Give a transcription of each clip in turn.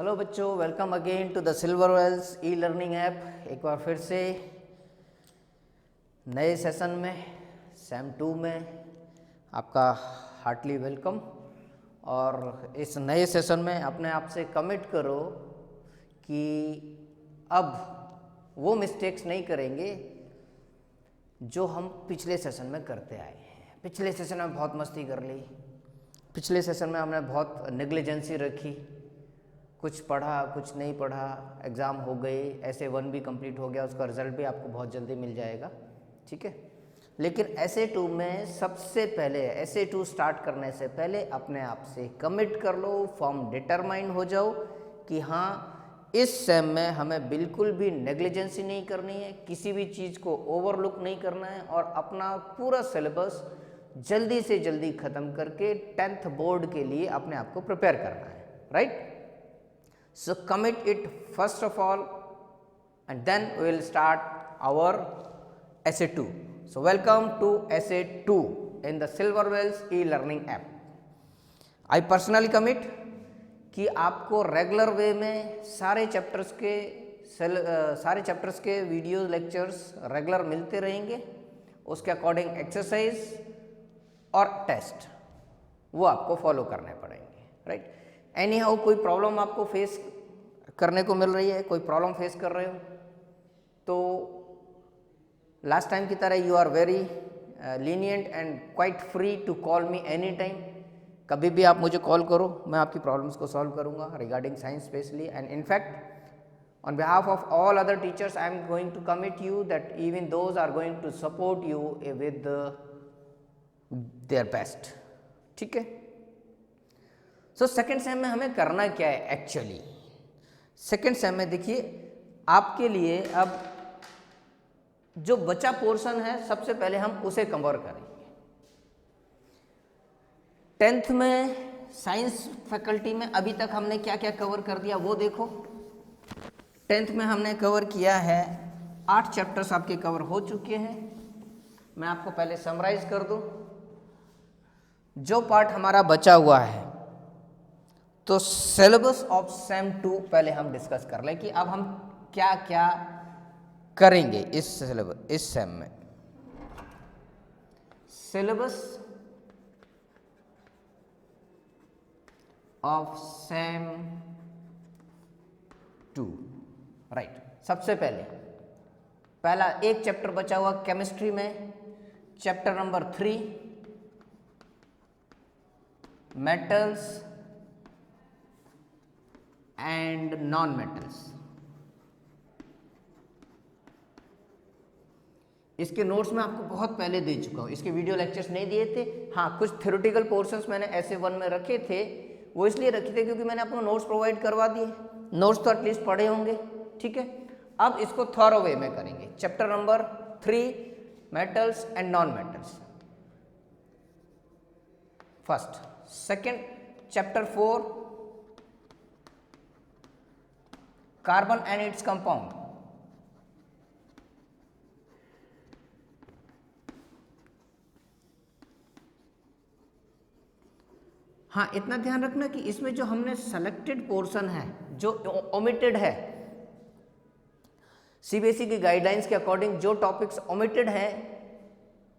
Hello बच्चों, welcome again to the Silverwells e learning app. एक बार फिर से नए सेशन में सेम 2 में आपका हार्टली वेलकम। और इस नए सेशन में अपने आप से कमिट करो कि अब वो मिस्टेक्स नहीं करेंगे जो हम पिछले सेशन में करते आए हैं। पिछले सेशन में बहुत मस्ती कर ली, पिछले सेशन में हमने बहुत नेग्लिजेंसी रखी, कुछ पढ़ा कुछ नहीं पढ़ा, एग्ज़ाम हो गए, ऐसे 1 भी कंप्लीट हो गया, उसका रिजल्ट भी आपको बहुत जल्दी मिल जाएगा, ठीक है। लेकिन ऐसे 2 में सबसे पहले ऐसे 2 स्टार्ट करने से पहले अपने आप से कमिट कर लो, फॉर्म डिटरमाइन हो जाओ कि हाँ इस सेम में हमें बिल्कुल भी नेग्लिजेंसी नहीं करनी है, किसी भी चीज़ को ओवरलुक नहीं करना है और अपना पूरा सिलेबस जल्दी से जल्दी ख़त्म करके 10th बोर्ड के लिए अपने आप को प्रिपेयर करना है, right. So commit it first of all and then we will start our essay 2. So welcome to essay 2 in the Silverwells e-learning app. I personally commit कि आपको रेगुलर वे में सारे चैप्टर्स के वीडियो लेक्चर्स रेगुलर मिलते रहेंगे, उसके according exercise और test वो आपको फॉलो करने पड़ेंगे, राइट। एनी हाउ कोई प्रॉब्लम आपको फेस करने को मिल रही है, कोई प्रॉब्लम फेस कर रहे हो तो लास्ट टाइम की तरह you are very lenient and quite free to call me any time. कभी भी आप मुझे कॉल करो, मैं आपकी प्रॉब्लम्स को सॉल्व करूंगा regarding science specially. And in fact on behalf of all other teachers I am going to commit you that even those are going to support you with their best, ठीक है। So second same में हमें करना क्या है actually. Second same में देखिए आपके लिए अब जो बचा पोर्शन है सबसे पहले हम उसे कवर करेंगे। 10th में साइंस फैकल्टी में अभी तक हमने क्या क्या कवर कर दिया वो देखो। 10th में हमने कवर किया है 8 चैप्टर्स आपके कवर हो चुके हैं। मैं आपको पहले समराइज कर दूं जो पार्ट हमारा बचा हुआ है। तो सिलेबस ऑफ सेम 2 पहले हम डिस्कस कर लें कि अब हम क्या क्या करेंगे इस सेम में। Syllabus of same 2, right. सबसे पहला एक चैप्टर बचा हुआ केमिस्ट्री में, chapter number 3 metals and non metals. इसके नोट्स मैं आपको बहुत पहले दे चुका हूं, इसके वीडियो लेक्चर्स नहीं दिए थे। हाँ, कुछ थ्योरेटिकल पोर्शंस मैंने ऐसे 1 में रखे थे, वो इसलिए रखे थे क्योंकि मैंने आपको नोट्स प्रोवाइड करवा दिए। नोट्स तो एटलीस्ट पढ़े होंगे, ठीक है। अब इसको थॉरो वे में करेंगे। Chapter number 3 metals and non metals first. Second chapter 4 carbon and its compound. हाँ, इतना ध्यान रखना कि इसमें जो हमने सेलेक्टेड पोर्शन है जो ओमिटेड है, सीबीएसई की गाइडलाइंस के अकॉर्डिंग जो टॉपिक्स ओमिटेड हैं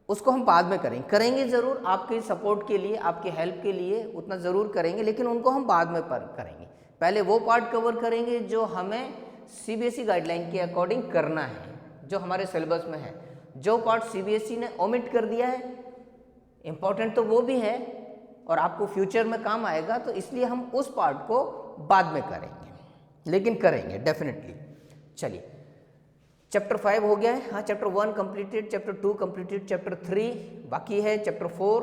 उसको हम बाद में करेंगे जरूर, आपके सपोर्ट के लिए, आपके हेल्प के लिए उतना ज़रूर करेंगे, लेकिन उनको हम बाद में करेंगे। पहले वो पार्ट कवर करेंगे जो हमें सीबीएसई गाइडलाइन के अकॉर्डिंग करना है, जो हमारे सिलेबस में है। जो पार्ट सीबीएसई ने ओमिट कर दिया है, इम्पॉर्टेंट तो वो भी है और आपको फ्यूचर में काम आएगा, तो इसलिए हम उस पार्ट को बाद में करेंगे, लेकिन करेंगे डेफिनेटली। चलिए, चैप्टर 5 हो गया है। हाँ, chapter 1 completed, chapter 2 completed, chapter 3 बाकी है, chapter 4,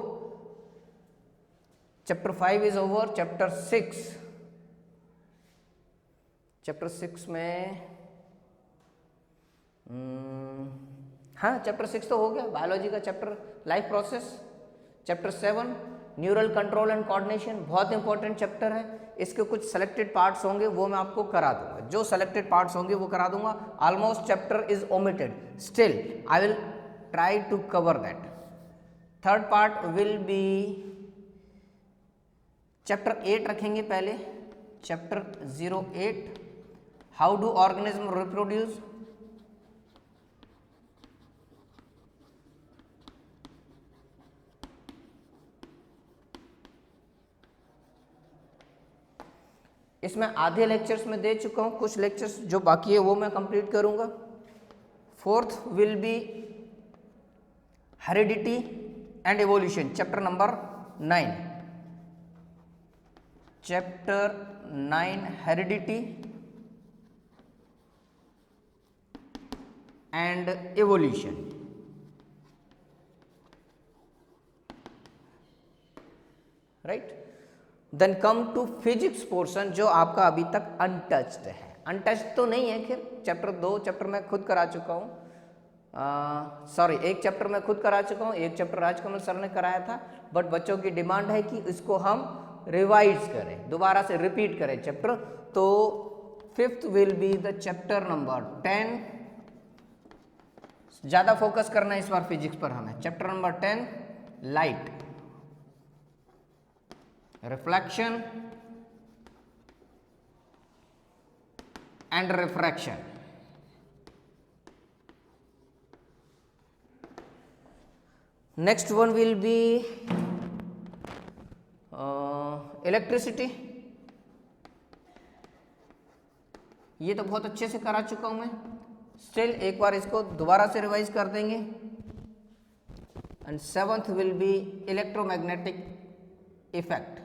chapter 5 is over. Chapter 6 में हाँ, चैप्टर 6 तो हो गया, बायोलॉजी का chapter, life process. Chapter 7 neural control and coordination, बहुत इंपॉर्टेंट चैप्टर है। इसके कुछ सेलेक्टेड पार्ट्स होंगे वो मैं आपको करा दूंगा, जो सेलेक्टेड पार्ट्स होंगे वो करा दूंगा। Almost chapter is omitted, still I will try to cover that. Third part will be chapter 8 रखेंगे पहले, chapter 08 how do organism reproduce. इसमें आधे लेक्चर्स में दे चुका हूं, कुछ लेक्चर्स जो बाकी है वो मैं कंप्लीट करूंगा। Fourth will be heredity and evolution, chapter number 9। Chapter 9 heredity and evolution. Right, then come to physics portion जो आपका अभी तक अनटच्ड है। अनटच्ड तो नहीं है, खैर चैप्टर 2 चैप्टर मैं खुद करा चुका हूँ, सॉरी एक चैप्टर मैं खुद करा चुका हूँ, एक चैप्टर राजकमल सर ने कराया था, बट बच्चों की डिमांड है कि इसको हम रिवाइज करें, दोबारा से रिपीट करें चैप्टर। तो fifth will be the chapter number 10। ज़्यादा फोकस करना है इस बार फिजिक्स पर हमें। Chapter number 10 light, reflection and refraction. Next one will be electricity. ये तो बहुत अच्छे से करा चुका हूं मैं, स्टिल एक बार इसको दोबारा से रिवाइज कर देंगे। And seventh will be electromagnetic effect.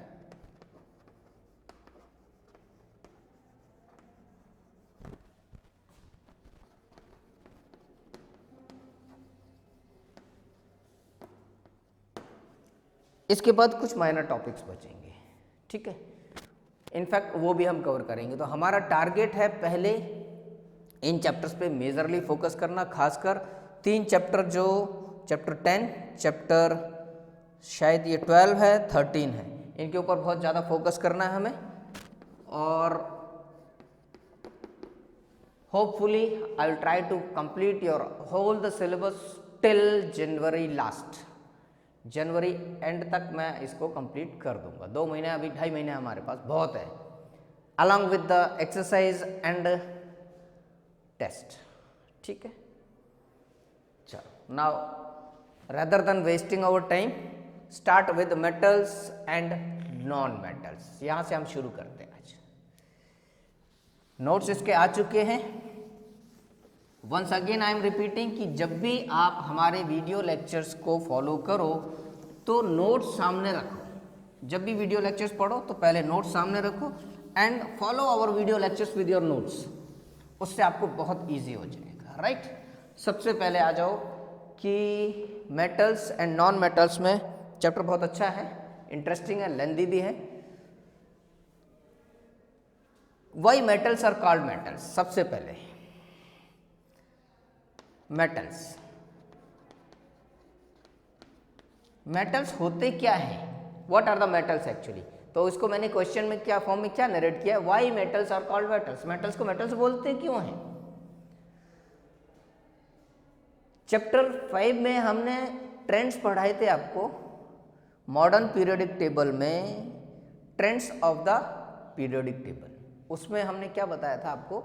इसके बाद कुछ माइनर टॉपिक्स बचेंगे, ठीक है, इनफैक्ट वो भी हम कवर करेंगे। तो हमारा टारगेट है पहले इन चैप्टर्स पे मेजरली फोकस करना, खासकर 3 चैप्टर जो चैप्टर 10, चैप्टर शायद ये 12 है, 13 है, इनके ऊपर बहुत ज़्यादा फोकस करना है हमें। और hopefully I will try to complete your whole the syllabus till January last. जनवरी एंड तक मैं इसको कंप्लीट कर दूंगा। 2 महीने, अभी 2.5 महीने हमारे पास बहुत है, along with the exercise and test, ठीक है। चलो, now rather than wasting our time, start with metals and non metals। यहां से हम शुरू करते हैं। आज नोट्स इसके आ चुके हैं। Once again I am repeating कि जब भी आप हमारे वीडियो लेक्चर्स को फॉलो करो तो नोट्स सामने रखो। जब भी वीडियो लेक्चर्स पढ़ो तो पहले नोट्स सामने रखो and follow our video lectures with your notes, उससे आपको बहुत इजी हो जाएगा। राइट, सबसे पहले आ जाओ कि मेटल्स एंड नॉन मेटल्स में चैप्टर बहुत अच्छा है, इंटरेस्टिंग है, लेंदी भी है। Why metals are called metals. सबसे पहले मेटल्स, मेटल्स होते क्या हैं, what are the metals actually. तो इसको मैंने क्वेश्चन में क्या फॉर्म में क्या नरेट किया, why metals are called metals. Metals को मेटल्स बोलते क्यों हैं। चैप्टर 5 में हमने ट्रेंड्स पढ़ाए थे आपको, मॉडर्न पीरियोडिक टेबल में trends of the periodic table. उसमें हमने क्या बताया था आपको,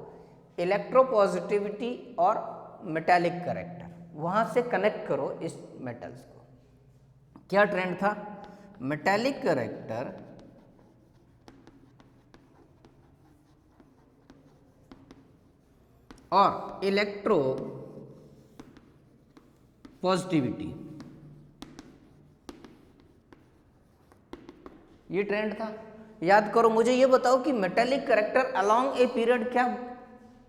इलेक्ट्रोपॉजिटिविटी और मेटालिक कैरेक्टर। वहां से कनेक्ट करो इस मेटल्स को। क्या ट्रेंड था, मेटालिक कैरेक्टर और इलेक्ट्रो पॉजिटिविटी, ये ट्रेंड था। याद करो, मुझे ये बताओ कि metallic character along a period क्या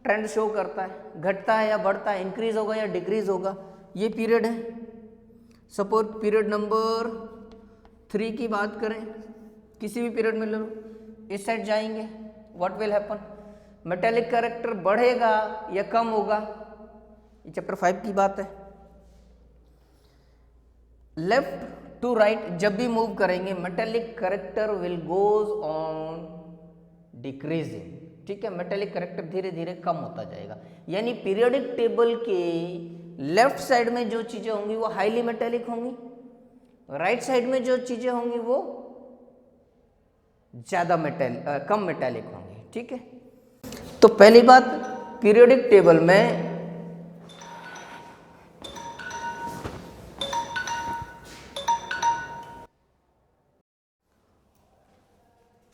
ट्रेंड शो करता है, घटता है या बढ़ता है, इंक्रीज होगा या डिक्रीज होगा। ये पीरियड है। सपोज पीरियड नंबर 3 की बात करें, किसी भी पीरियड में लो, इस साइड जाएंगे, what will happen, metallic character बढ़ेगा या कम होगा। ये चैप्टर 5 की बात है। लेफ्ट टू राइट जब भी मूव करेंगे, metallic character will goes on decreasing, ठीक है। मेटालिक कैरेक्टर धीरे धीरे कम होता जाएगा। यानी पीरियोडिक टेबल के लेफ्ट साइड में जो चीजें होंगी वो हाईली मेटालिक होंगी, राइट साइड में जो चीजें होंगी वो ज्यादा कम मेटालिक होंगी। ठीक है। तो पहली बात, पीरियोडिक टेबल में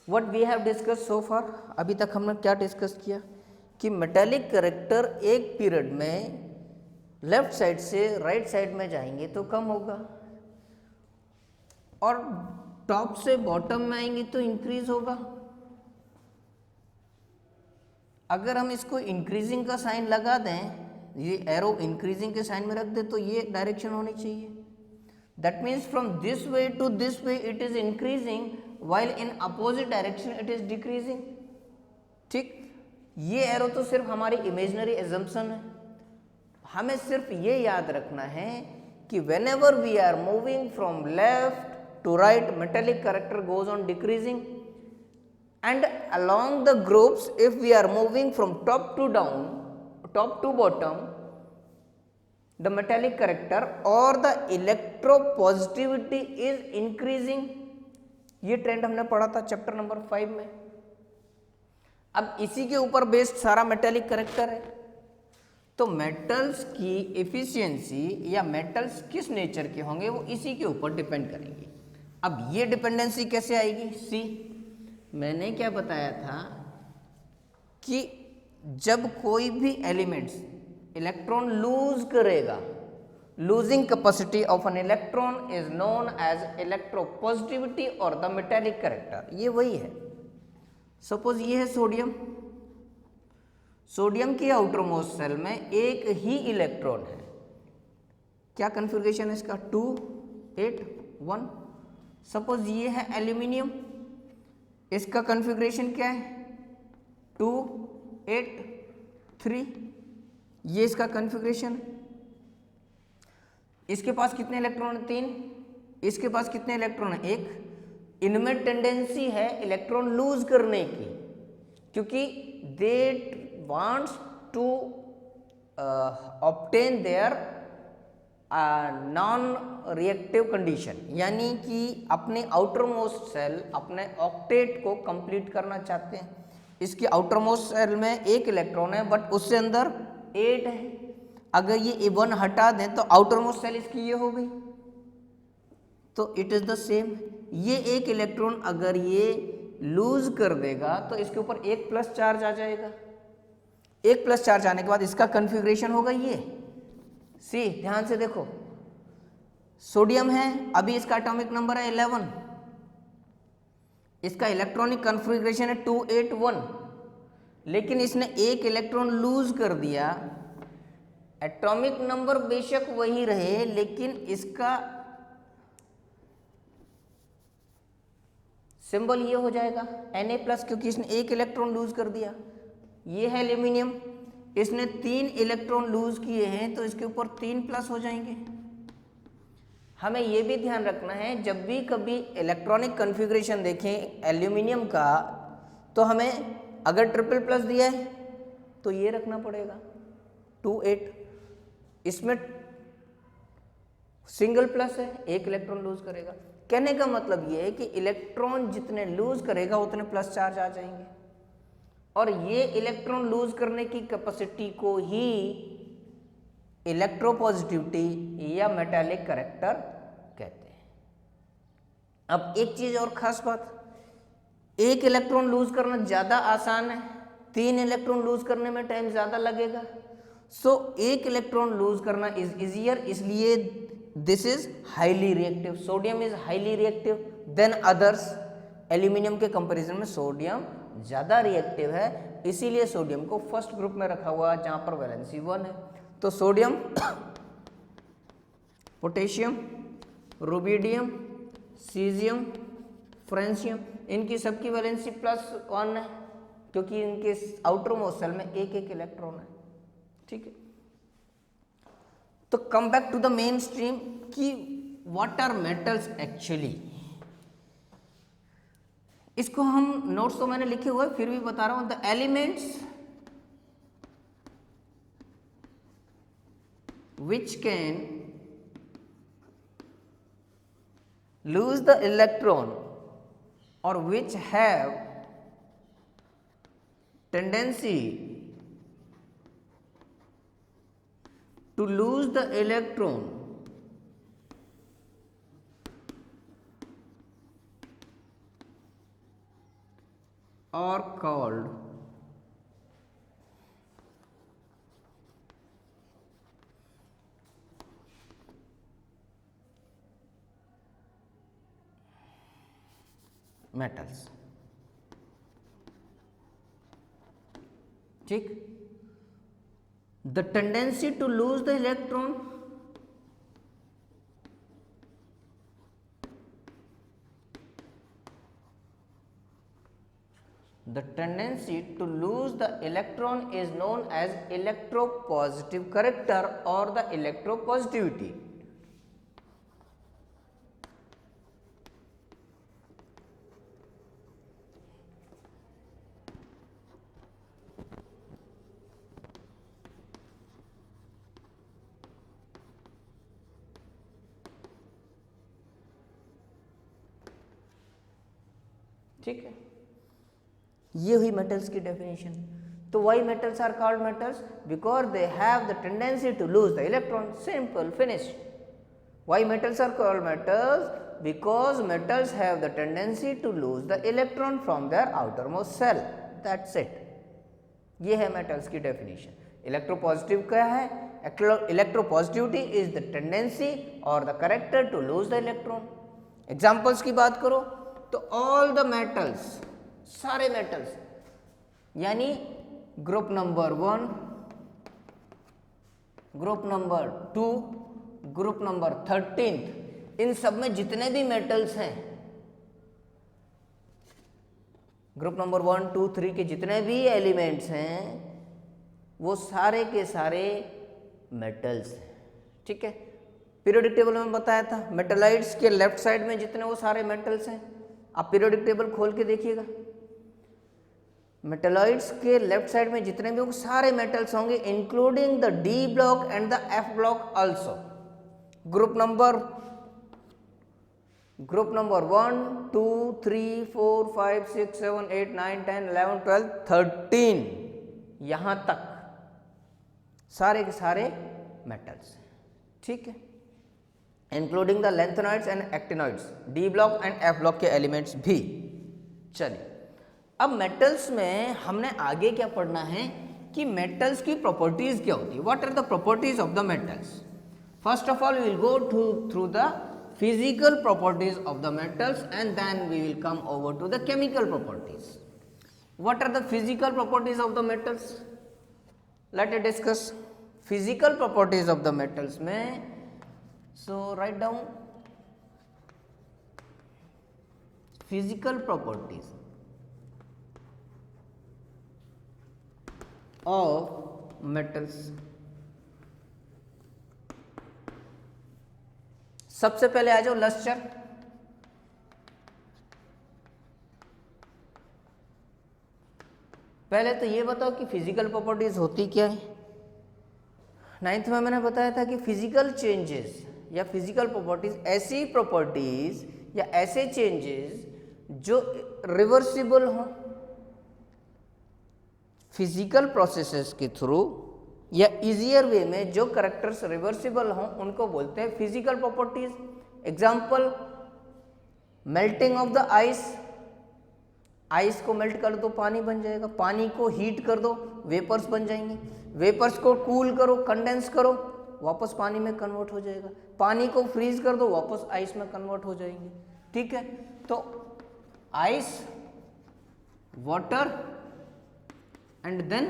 what we have discuss so far, अभी तक हमने क्या डिस्कस किया कि मेटालिक कैरेक्टर एक पीरियड में लेफ्ट साइड से राइट साइड में जाएंगे तो कम होगा, और टॉप से बॉटम में आएंगे तो इंक्रीज होगा। अगर हम इसको इंक्रीजिंग का साइन लगा दें, ये एरो इंक्रीजिंग के साइन में रख दे, तो ये डायरेक्शन होनी चाहिए। That means from this way to this way it is increasing, while in opposite direction it is decreasing। ठीक, ये एरो तो सिर्फ हमारी इमेजिनरी एजम्पशन है। हमें सिर्फ ये याद रखना है कि whenever we are moving from left to right, metallic character goes on decreasing, and along the groups if we are moving from top to down, top to bottom, the metallic character or the electropositivity is increasing। ये trend हमने पढ़ा था chapter number 5 में। अब इसी के ऊपर based सारा मेटालिक कैरेक्टर है। तो मेटल्स की एफिशिएंसी या मेटल्स किस नेचर के होंगे वो इसी के ऊपर डिपेंड करेंगे। अब ये डिपेंडेंसी कैसे आएगी? सी, मैंने क्या बताया था कि जब कोई भी एलिमेंट्स इलेक्ट्रॉन लूज करेगा, losing capacity of an electron is known as electropositivity or the metallic character। ये वही है। सपोज ये है सोडियम, सोडियम की आउटर मोस्ट सेल में एक ही इलेक्ट्रॉन है। क्या कन्फिग्रेशन है इसका? 2 8 1। सपोज ये है एल्यूमिनियम, इसका कन्फिग्रेशन क्या है? 2 8 3। ये इसका कन्फिग्रेशन। इसके पास कितने इलेक्ट्रॉन है? 3। इसके पास कितने इलेक्ट्रॉन है? 1। इनमें टेंडेंसी है इलेक्ट्रॉन लूज करने की, क्योंकि they wants to obtain their non reactive condition, यानी कि अपने आउटर मोस्ट सेल, अपने ऑक्टेट को कंप्लीट करना चाहते हैं। इसकी आउटर मोस्ट सेल में 1 इलेक्ट्रॉन है, बट उससे अंदर 8 है। अगर ये 1 हटा दें तो आउटर मोस्ट सेल इसकी ये हो गई। तो इट इज द सेम। ये 1 इलेक्ट्रॉन अगर ये लूज कर देगा तो इसके ऊपर 1 प्लस चार्ज आ जाएगा। 1 प्लस चार्ज आने के बाद इसका कन्फिग्रेशन होगा ये। सी, ध्यान से देखो, सोडियम है, अभी इसका एटॉमिक नंबर है 11, इसका इलेक्ट्रॉनिक कन्फिग्रेशन है 2 8 1, लेकिन इसने 1 इलेक्ट्रॉन लूज कर दिया। एटॉमिक नंबर बेशक वही रहे, लेकिन इसका सिंबल ये हो जाएगा Na+, क्योंकि इसने 1 इलेक्ट्रॉन लूज कर दिया। ये है एल्यूमिनियम, इसने 3 इलेक्ट्रॉन लूज किए हैं, तो इसके ऊपर 3+ हो जाएंगे। हमें ये भी ध्यान रखना है, जब भी कभी इलेक्ट्रॉनिक कन्फिग्रेशन देखें एल्यूमिनियम का, तो हमें अगर ट्रिपल+ दिया है तो ये रखना पड़ेगा 2 8। इसमें सिंगल प्लस है, 1 इलेक्ट्रॉन लूज करेगा। कहने का मतलब ये है कि इलेक्ट्रॉन जितने लूज करेगा उतने प्लस चार्ज आ जाएंगे, और ये इलेक्ट्रॉन लूज करने की कैपेसिटी को ही इलेक्ट्रोपॉजिटिविटी या मेटालिक कैरेक्टर कहते हैं। अब एक चीज और खास बात, 1 इलेक्ट्रॉन लूज करना ज्यादा आसान है, 3 इलेक्ट्रॉन लूज करने में टाइम ज्यादा लगेगा। सो 1 इलेक्ट्रॉन लूज करना इज इजियर, इसलिए this is highly reactive. Sodium is highly reactive than others. Aluminium के कंपैरिजन में सोडियम ज्यादा रिएक्टिव है, इसीलिए सोडियम को फर्स्ट ग्रुप में रखा हुआ है जहां पर वैलेंसी 1 है। तो sodium, potassium, rubidium, caesium, francium, इनकी सबकी वैलेंसी +1 है, क्योंकि इनके आउटर मोस्ट सेल में 1 1 इलेक्ट्रॉन है। ठीक है, तो come back to the mainstream कि व्हाट आर मेटल्स एक्चुअली। इसको हम नोट्स तो मैंने लिखे हुए, फिर भी बता रहा हूं। The elements which can lose the electron or which have tendency to lose the electron are called metals. ठीक, the tendency to lose the electron is known as electropositive character or the electropositivity. ठीक है, ये हुई metals की definition. तो why metals are called metals? Because they have the tendency to lose the electron. Simple, finish. Why metals are called metals? Because metals have the tendency to lose the electron from their outermost shell. That's it. ये है metals की definition. Electropositive क्या है? Electropositivity is the tendency और the character to lose the electron. Examples की बात करो तो ऑल द मेटल्स, सारे मेटल्स, यानी group number 1, group number 2, group number 13, इन सब में जितने भी मेटल्स हैं, ग्रुप नंबर 1, 2, 3 के जितने भी एलिमेंट्स हैं वो सारे के सारे मेटल्स हैं. ठीक है, पीरियोडिक टेबल में बताया था मेटलाइट्स के लेफ्ट साइड में जितने वो सारे मेटल्स हैं. आप पीरियोडिक टेबल खोल के देखिएगा, मेटलॉइड्स के लेफ्ट साइड में जितने भी सारे मेटल्स होंगे including the D block and the F block also. Group number 1, 2, 3, 4, 5, 6, 7, 8, 9, 10, 11, 12, 13 यहां तक सारे के सारे मेटल्स. ठीक है, including the lanthanoids and actinoids, D block and F block के एलिमेंट्स भी. चलिए, अब मेटल्स में हमने आगे क्या पढ़ना है कि मेटल्स की प्रॉपर्टीज क्या होती है. What are the properties of the metals? First of all we will go through the physical properties of the metals and then we will come over to the chemical properties. What are the physical properties of the metals? Let us discuss physical properties of the metals में. So write down physical properties of metals. सबसे पहले आ जाओ lustre. पहले तो ये बताओ कि फिजिकल प्रॉपर्टीज होती क्या है. 9th में मैंने बताया था कि फिजिकल चेंजेस या फिजिकल प्रॉपर्टीज ऐसी प्रॉपर्टीज या ऐसे चेंजेस जो रिवर्सिबल हों फिजिकल प्रोसेसेस के थ्रू, या इजियर वे में जो करेक्टर्स रिवर्सिबल हों उनको बोलते हैं physical properties. Example, melting of the ice. Ice को मेल्ट कर दो, पानी बन जाएगा. पानी को हीट कर दो, वेपर्स बन जाएंगे. वेपर्स को कूल करो, कंडेंस करो, वापस पानी में कन्वर्ट हो जाएगा. पानी को फ्रीज कर दो, वापस आइस में कन्वर्ट हो जाएंगे. ठीक है, तो ice, water and then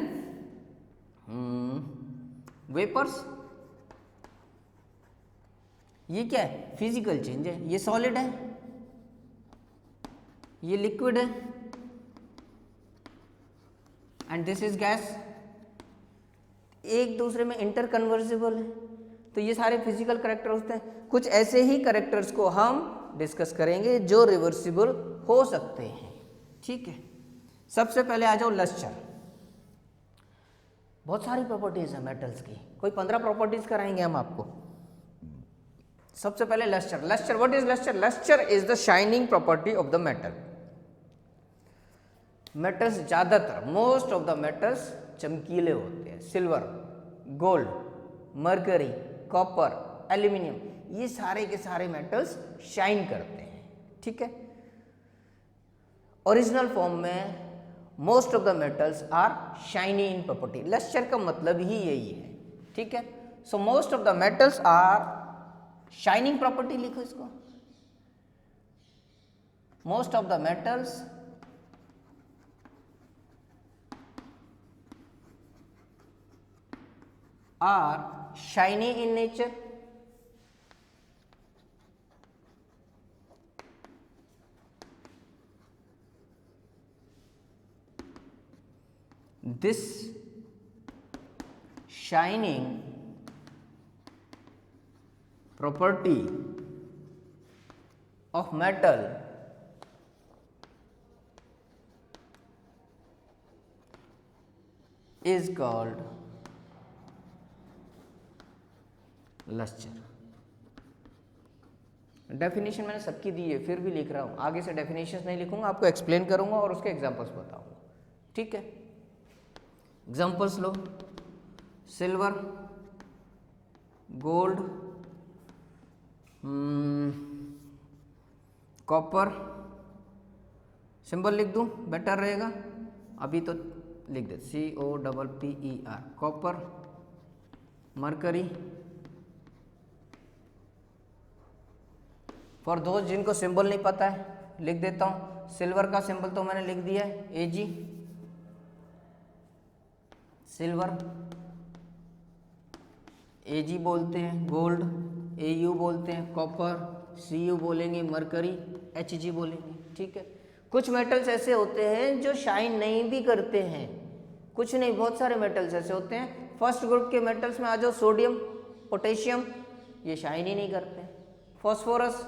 vapours, ये क्या है? फिजिकल चेंज है. ये सॉलिड है, ये लिक्विड है, एंड दिस इज गैस. एक दूसरे में इंटर कन्वर्सिबल है. तो ये सारे फिजिकल करेक्टर होते हैं. कुछ ऐसे ही करेक्टर्स को हम डिस्कस करेंगे जो रिवर्सिबल हो सकते हैं. ठीक है, सबसे पहले आ जाओ लस्टर. बहुत सारी प्रॉपर्टीज है मेटल्स की, कोई 15 प्रॉपर्टीज कराएंगे हम आपको. सबसे पहले lustre. Lustre, what is lustre? Lustre is the shining property of the metal. Metals ज़्यादातर मोस्ट ऑफ द मेटल्स चमकीले होते हैं। Silver, gold, mercury, copper, aluminium, ये सारे के सारे मेटल्स शाइन करते हैं। ठीक है, ओरिजिनल फॉर्म में most of the metals are shiny in property. Lustre का मतलब ही यही है। ठीक है, so most of the metals are shining property, लिखो इसको, most of the metals are shiny in nature. This shining property of metal is called lustre. Definition मैंने सबकी दी है, फिर भी लिख रहा हूँ, आगे से डेफिनेशंस नहीं लिखूंगा, आपको एक्सप्लेन करूंगा और उसके एग्जांपल्स बताऊंगा। ठीक है, एग्जांपल्स लो, सिल्वर, गोल्ड, कॉपर, सिंबल लिख दूं बेटर रहेगा, अभी तो लिख दे COPPER, कॉपर, मरकरी। फॉर दोस्त जिनको सिंबल नहीं पता है लिख देता हूँ, सिल्वर का सिंबल तो मैंने लिख दिया है AG, सिल्वर AG बोलते हैं, गोल्ड AU बोलते हैं, कॉपर CU बोलेंगे, मरकरी HG बोलेंगे। ठीक है, कुछ मेटल्स ऐसे होते हैं जो शाइन नहीं भी करते हैं, कुछ नहीं, बहुत सारे मेटल्स ऐसे होते हैं। फर्स्ट ग्रुप के मेटल्स में आ जाओ, सोडियम, पोटेशियम, ये शाइन ही नहीं करते। फॉस्फोरस,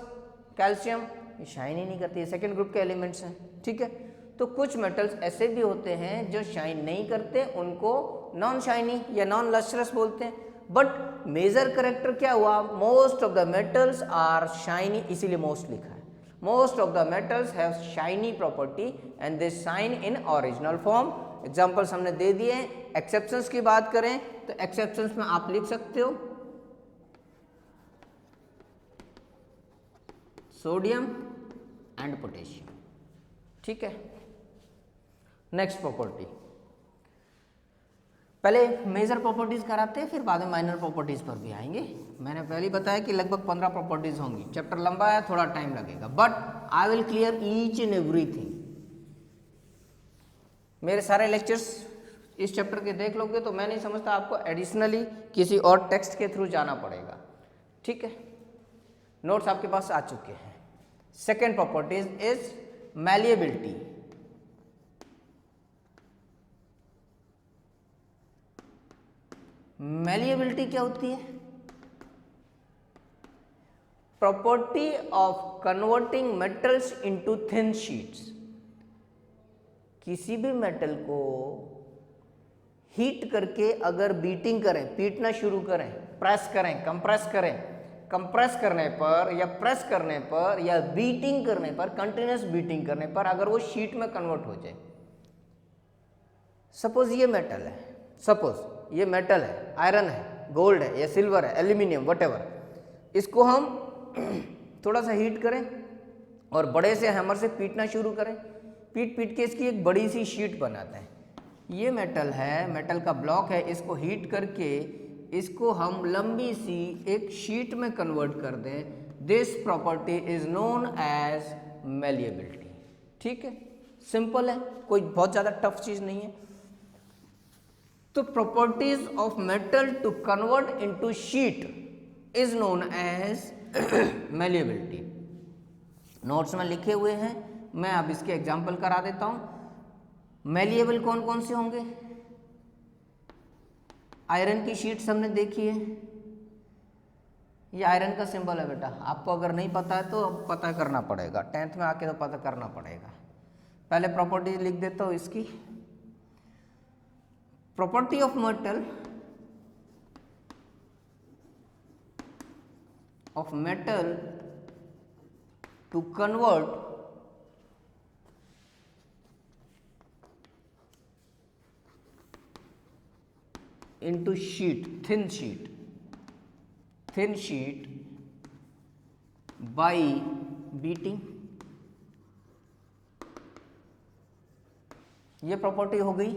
कैल्शियम, ये शाइन ही नहीं करती, ये सेकेंड ग्रुप के एलिमेंट्स हैं। ठीक है, तो कुछ मेटल्स ऐसे भी होते हैं जो शाइन नहीं करते, उनको नॉन शाइनी या नॉन लस्ट्रस बोलते हैं। बट मेजर करेक्टर क्या हुआ, most of the metals are shiny, इसीलिए मोस्ट लिखा है। Most of the metals have shiny property and they shine in original form. Examples हमने दे दिए हैं। एक्सेप्शंस की बात करें तो एक्सेप्शंस में आप लिख सकते हो सोडियम एंड पोटेशियम। ठीक है, नेक्स्ट प्रॉपर्टी, पहले मेजर प्रॉपर्टीज कराते हैं, फिर बाद में माइनर प्रॉपर्टीज पर भी आएंगे। मैंने पहले ही बताया कि लगभग 15 प्रॉपर्टीज होंगी, चैप्टर लंबा है, थोड़ा टाइम लगेगा, but I will clear each and everything. मेरे सारे लेक्चर्स इस चैप्टर के देख लोगे तो मैं नहीं समझता आपको एडिशनली किसी और टेक्स्ट के थ्रू जाना पड़ेगा। ठीक है, नोट्स आपके पास आ चुके हैं। Second properties is malleability. Malleability क्या होती है? Property of converting metals into thin sheets. किसी भी मेटल को हीट करके अगर बीटिंग करें, पीटना शुरू करें, प्रेस करें, कंप्रेस करें, कंप्रेस करने पर या प्रेस करने पर या बीटिंग करने पर, कंटिन्यूस बीटिंग करने पर अगर वो शीट में कन्वर्ट हो जाए, सपोज ये मेटल है, सपोज ये मेटल है, आयरन है, गोल्ड है या सिल्वर है, एल्यूमिनियम, वटेवर, इसको हम थोड़ा सा हीट करें और बड़े से हैमर से पीटना शुरू करें, पीट पीट के इसकी एक बड़ी सी शीट बनाते हैं। ये मेटल है, मेटल का ब्लॉक है, इसको हीट करके इसको हम लंबी सी एक शीट में कन्वर्ट कर दें, this property is known as malleability. ठीक है, सिंपल है, कोई बहुत ज़्यादा टफ चीज़ नहीं है। तो properties of metal to convert into sheet is known as malleability. Notes में लिखे हुए हैं, मैं अब इसके एग्जाम्पल करा देता हूं। मैलिएबल कौन कौन से होंगे? आयरन की शीट्स हमने देखी है, ये आयरन का सिंबल है बेटा, आपको अगर नहीं पता है तो अब पता करना पड़ेगा, 10th में आके तो पता करना पड़ेगा। पहले प्रॉपर्टीज लिख देता हूं इसकी। Property of metal, to convert into sheet, thin sheet by beating. ये प्रॉपर्टी हो गई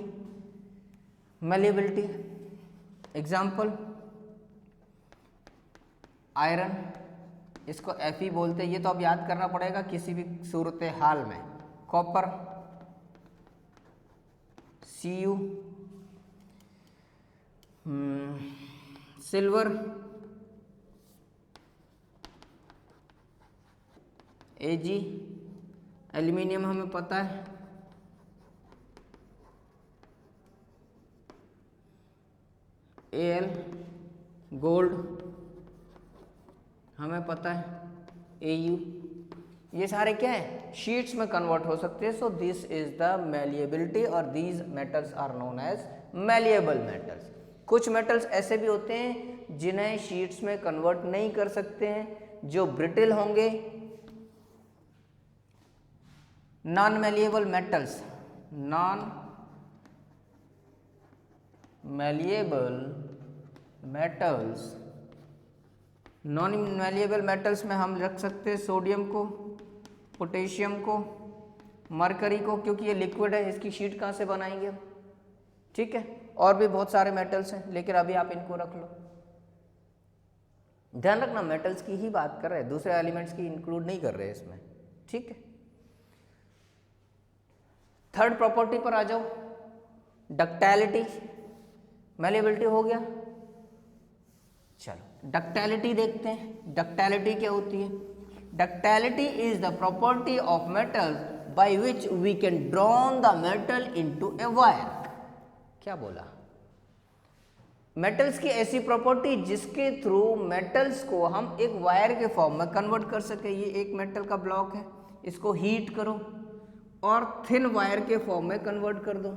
मैलिएबिलिटी. एग्जाम्पल आयरन, इसको Fe बोलते हैं, ये तो अब याद करना पड़ेगा किसी भी सूरत हाल में. Copper Cu, silver Ag, aluminium हमें पता है, Al, गोल्ड हमें पता है, Au. ये सारे क्या है, शीट्स में कन्वर्ट हो सकते हैं. So this is the malleability और these metals are known as malleable metals. कुछ मेटल्स ऐसे भी होते हैं जिन्हें शीट्स में कन्वर्ट नहीं कर सकते हैं, जो ब्रिटिल होंगे. Non malleable metals, non malleable metals, non malleable metals में हम रख सकते हैं सोडियम को, पोटेशियम को, मरकरी को, क्योंकि ये लिक्विड है, इसकी शीट कहाँ से बनाएंगे हम. ठीक है, और भी बहुत सारे मेटल्स हैं, लेकिन अभी आप इनको रख लो. ध्यान रखना मेटल्स की ही बात कर रहे हैं, दूसरे एलिमेंट्स की इंक्लूड नहीं कर रहे हैं इसमें. ठीक है, थर्ड प्रॉपर्टी पर आ जाओ. डक्टाइलिटी, मैलिएबिलिटी हो गया. चलो डक्टाइलिटी देखते हैं. डक्टाइलिटी क्या होती है? Ductility is the property of metal by which we can drawn the metal into a wire. क्या बोला? मेटल्स की ऐसी प्रॉपर्टी जिसके थ्रू मेटल्स को हम एक वायर के फॉर्म में कन्वर्ट कर सके. ये एक मेटल का ब्लॉक है, इसको हीट करो और थिन वायर के फॉर्म में कन्वर्ट कर दो.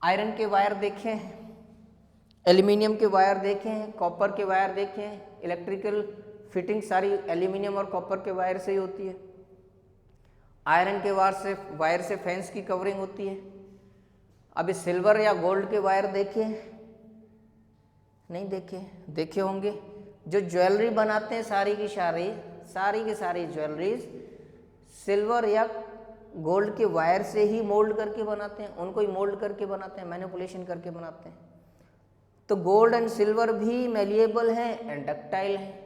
आयरन के वायर देखे हैं, एल्यूमिनियम के वायर देखे हैं, कॉपर के वायर देखे हैं. इलेक्ट्रिकल फिटिंग सारी एल्यूमिनियम और कॉपर के वायर से ही होती है. आयरन के वायर से फैंस की कवरिंग होती है. अभी सिल्वर या गोल्ड के वायर देखे नहीं? देखे होंगे. जो ज्वेलरी बनाते हैं सारी की सारी ज्वेलरीज सिल्वर या गोल्ड के वायर से ही मोल्ड करके बनाते हैं. उनको ही मोल्ड करके बनाते हैं, मैनिपुलेशन करके बनाते हैं. तो गोल्ड एंड सिल्वर भी मैलिएबल है एंड डक्टाइल है.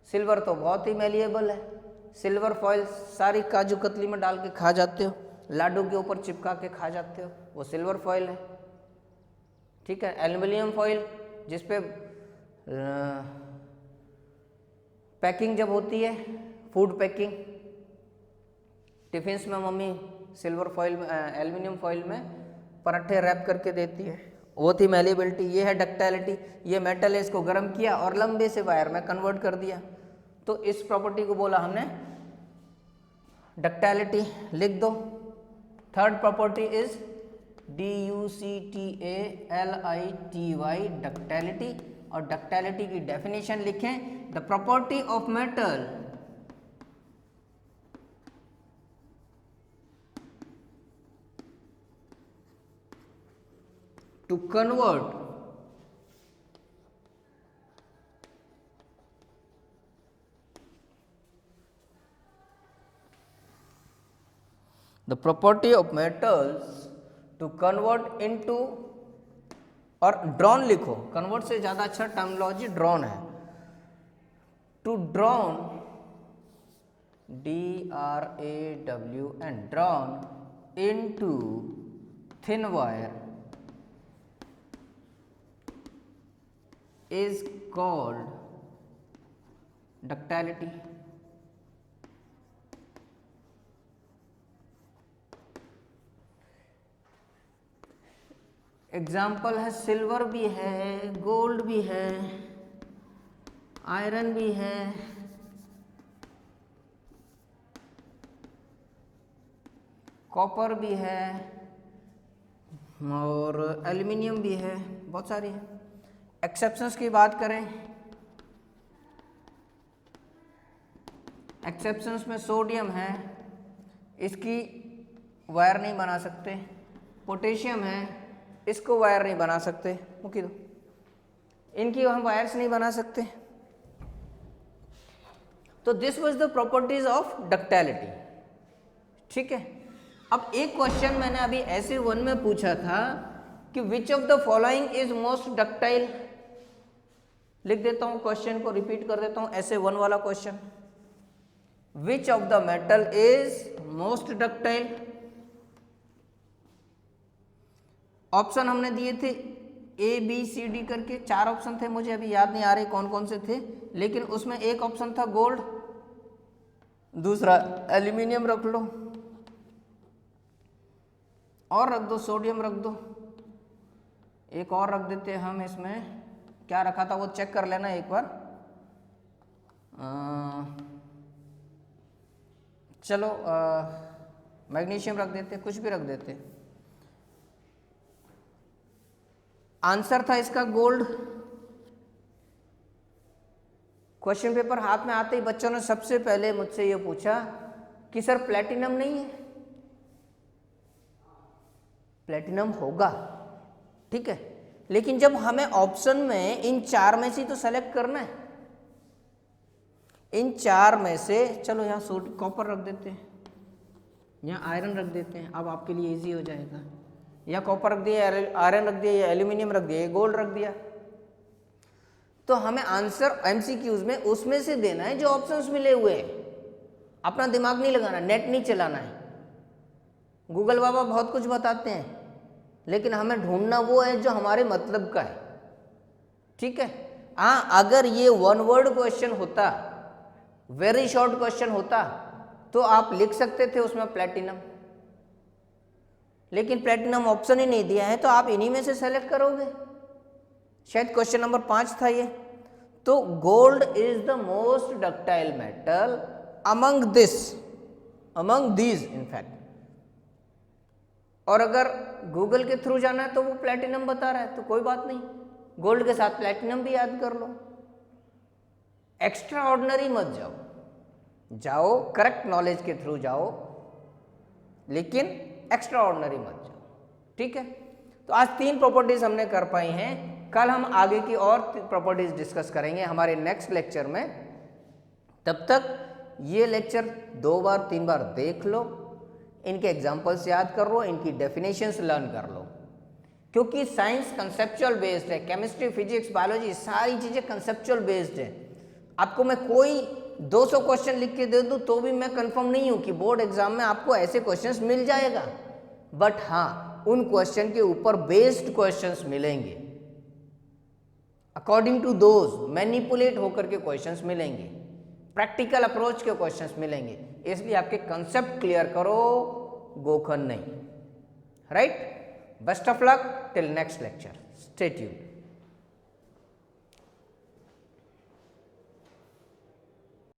सिल्वर तो बहुत ही मैलिएबल है. सिल्वर फॉइल सारी काजू कतली में डाल के खा जाते हो, लाडू के ऊपर चिपका के खा जाते हो, वो सिल्वर फॉइल है. ठीक है, एल्युमिनियम फॉइल जिसपे पैकिंग जब होती है, फूड पैकिंग, टिफिन्स में मम्मी सिल्वर फॉइल में, एल्युमिनियम फॉइल में पराठे रैप करके देती है, वो थी मैलिएबिलिटी. ये है डक्टाइलिटी. ये मेटल है, इसको गर्म किया और लंबे से वायर में कन्वर्ट कर दिया, तो इस प्रॉपर्टी को बोला हमने डक्टाइलिटी. लिख दो. Third property is DUCTALITY, डक्टाइलिटी. और डक्टाइलिटी की डेफिनेशन लिखें, the property of metal to convert the property of metals to convert into, और ड्रॉन लिखो, कन्वर्ट से ज्यादा अच्छा टर्मिनोलॉजी ड्रॉन है. To drawn, DRAWN, drawn into thin wire is called ductility. Example है, सिल्वर भी है, गोल्ड भी है, आयरन भी है, कॉपर भी है और एल्युमिनियम भी है, बहुत सारी है. एक्सेप्शंस की बात करें, एक्सेप्शंस में सोडियम है, इसकी वायर नहीं बना सकते. पोटेशियम है, इसको वायर नहीं बना सकते, मुकी दो, इनकी हम वायर्स नहीं बना सकते। तो this was the properties of ductility. ठीक है, अब एक क्वेश्चन मैंने अभी ऐसे 1 में पूछा था कि which of the following is most ductile. लिख देता हूं, क्वेश्चन को रिपीट कर देता हूं, ऐसे 1 वाला question, which of the metal is most ductile. Option हमने दिए थे ए बी सी डी करके, 4 ऑप्शन थे, मुझे अभी याद नहीं आ रहे कौन कौन से थे, लेकिन उसमें एक ऑप्शन था गोल्ड, दूसरा एल्यूमिनियम रख लो, और रख दो सोडियम रख दो, एक और रख देते हैं हम इसमें, क्या रखा था वो चेक कर लेना एक बार। चलो मैग्नीशियम रख देते, कुछ भी रख देते। आंसर था इसका गोल्ड। क्वेश्चन पेपर हाथ में आते ही बच्चों ने सबसे पहले मुझसे ये पूछा कि सर प्लेटिनम नहीं है। प्लेटिनम होगा, ठीक है, लेकिन जब हमें ऑप्शन में इन 4 में से तो सेलेक्ट करना है, इन 4 में से, चलो यहाँ कॉपर रख देते हैं, यहाँ आयरन रख देते हैं, अब आपके लिए इजी हो जाएगा। या कॉपर रख दिया, आयरन रख दिया, या एल्यूमिनियम रख दिया, गोल्ड रख दिया, तो हमें आंसर एमसीक्यूज में उसमें से देना है जो ऑप्शंस मिले हुए हैं। अपना दिमाग नहीं लगाना, नेट नहीं चलाना है। गूगल बाबा बहुत कुछ बताते हैं, लेकिन हमें ढूंढना वो है जो हमारे मतलब का है। ठीक है, हाँ, अगर ये 1 वर्ड क्वेश्चन होता, वेरी शॉर्ट क्वेश्चन होता, तो आप लिख सकते थे उसमें प्लेटिनम, लेकिन प्लेटिनम ऑप्शन ही नहीं दिया है, तो आप इन्हीं में से सेलेक्ट करोगे। शायद क्वेश्चन नंबर 5 था ये। तो gold is the most ductile metal among these in fact. और अगर गूगल के थ्रू जाना है तो वो प्लेटिनम बता रहा है, तो कोई बात नहीं, गोल्ड के साथ प्लेटिनम भी याद कर लो। एक्स्ट्रा ऑर्डिनरी मत जाओ, करेक्ट नॉलेज के थ्रू जाओ, लेकिन एक्स्ट्रा ऑर्डिनरी मत जाओ। ठीक है, तो आज 3 प्रॉपर्टीज हमने कर पाई हैं। कल हम आगे की और प्रॉपर्टीज डिस्कस करेंगे हमारे नेक्स्ट लेक्चर में। तब तक ये लेक्चर 2 बार 3 बार देख लो, इनके एग्जाम्पल्स याद कर लो, इनकी डेफिनेशंस लर्न कर लो, क्योंकि साइंस कंसेप्चुअल बेस्ड है। केमिस्ट्री, फिजिक्स, बायोलॉजी सारी चीज़ें कंसेप्चुअल बेस्ड है। आपको मैं कोई 200 क्वेश्चन लिख के दे दूं तो भी मैं कंफर्म नहीं हूं कि बोर्ड एग्जाम में आपको ऐसे क्वेश्चंस मिल जाएगा, बट हाँ, उन क्वेश्चन के ऊपर बेस्ड क्वेश्चंस मिलेंगे, अकॉर्डिंग टू दोज मैनिपुलेट होकर के क्वेश्चंस मिलेंगे, प्रैक्टिकल अप्रोच के क्वेश्चंस मिलेंगे। इसलिए आपके कंसेप्ट क्लियर करो, गोखन नहीं। Right, best of luck till next lecture, stay tuned.